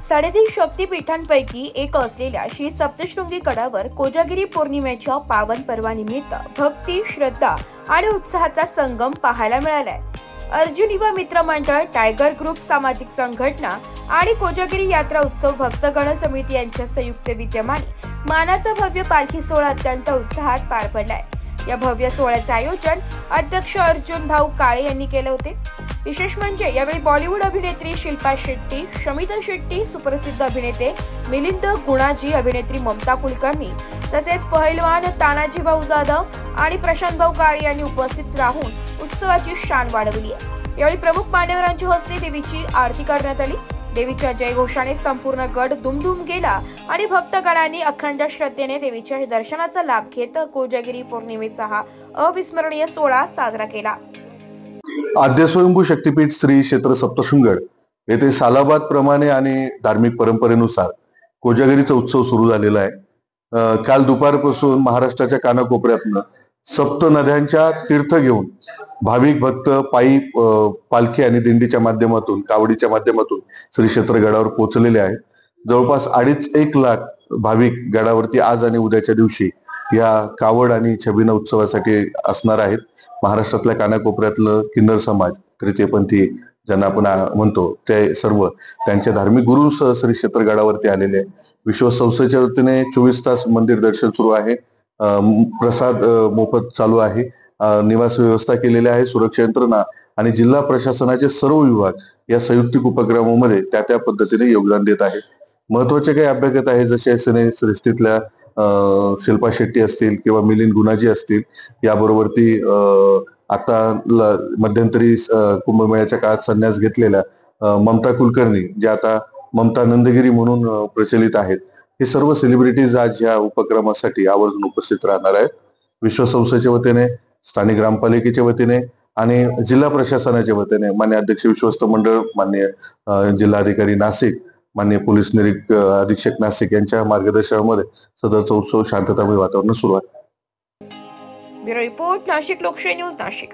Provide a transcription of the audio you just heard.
3.5 शक्तिपीठांपैकी एक असलेल्या श्री सप्तशृंगी गडावर कोजागिरी पौर्णिमेच्या पावन पर्वानिमित्त भक्ती, श्रद्धा आणि उत्साहाचा संगम पाहायला मिळालाय। अर्जुन युवा मित्र मंडळ, टायगर ग्रुप सामाजिक संघटना आणि कोजागिरी यात्रा उत्सव भक्तगण समिती यांच्या संयुक्त विद्यमाने मानाचा भव्य पालखी सोहळा अत्यंत उत्साहात पार पडलाय। या भव्य सोहळ्याचे आयोजन अध्यक्ष अर्जुन भाऊ काळे यांनी केले होते। विशेष म्हणजे यावेळी बॉलिवूड अभिनेत्री शिल्पा शेट्टी, शमिता शेट्टी, सुप्रसिद्ध अभिनेते मिलिंद गुणाजी, अभिनेत्री ममता कुलकर्णी तसेच पहिलवान तानाजी भाऊ जाधव आणि प्रशांत भाऊ काळे यांनी उपस्थित राहून उत्सवाची शान वाढवली आहे। यावेळी प्रमुख मान्यवरांच्या हस्ते देवीची आरती करण्यात आली। देवीच्या जयघोषाने संपूर्ण गड दुमदुम गेला आणि भक्तगणांनी अखंड श्रद्धेने देवीच्या दर्शनाचा लाभ घेत कोजागिरी पौर्णिमेचा हा अविस्मरणीय सोहळा साजरा केला। आद्य स्वयंभू शक्तीपीठ श्री क्षेत्र सप्तशृंगगड येथे सालाबाद प्रमाणे आणि धार्मिक परंपरेनुसार कोजागिरीचा उत्सव सुरू झालेला आहे। काल दुपारपासून महाराष्ट्राच्या कानाकोपऱ्यातनं सप्त नद्यांच्या तीर्थ घेऊन भाविक भक्त पायी पालखी आणि दिंडीच्या माध्यमातून, कावडीच्या माध्यमातून श्री क्षेत्र गडावर पोहोचलेले आहेत। जवळपास 2.5-1 लाख भाविक गडावरती आज आणि उद्याच्या दिवशी या कावड आणि छबिना उत्सवासाठी असणार आहेत। महाराष्ट्रातल्या कानाकोपऱ्यातलं किन्नर समाज, तृतीयपंथी ज्यांना आपण म्हणतो, ते सर्व त्यांच्या धार्मिक गुरूंसह श्री क्षेत्र गडावरती आलेले आहे। विश्वास संस्थेच्या वतीने 24 तास मंदिर दर्शन सुरू आहे। प्रसाद मोफत चालू आहे। निवास व्यवस्था केलेली आहे। सुरक्षा यंत्रणा आणि जिल्हा प्रशासनाचे सर्व विभाग या संयुक्तिक उपक्रमामध्ये त्या पद्धतीने योगदान देत आहे। महत्वाचे काही अभ्यागत आहे, जसे सृष्टीतल्या शिल्पा शेट्टी असतील किंवा मिलिंद गुणाजी असतील, याबरोबर ती आता मध्यंतरी कुंभमेळ्याच्या काळात संन्यास घेतलेल्या ममता कुलकर्णी, जे आता ममता नंदगिरी म्हणून प्रचलित आहेत, हे सर्व सेलिब्रिटीज आज या उपक्रमासाठी आवर्जून उपस्थित राहणार आहेत। विश्व संस्थेच्या वतीने, स्थानिक ग्रामपालिकेच्या वतीने आणि जिल्हा प्रशासनाच्या वतीने मान्य अध्यक्ष विश्वस्त मंडळ, मान्य जिल्हाधिकारी नाशिक, माननीय पोलीस अधीक्षक नाशिक यांच्या मार्गदर्शनामध्ये सदरचा उत्सव शांततामय वातावरण सुरू आहे। ब्युरो रिपोर्ट, नाशिक लोकशाही न्यूज, नाशिक।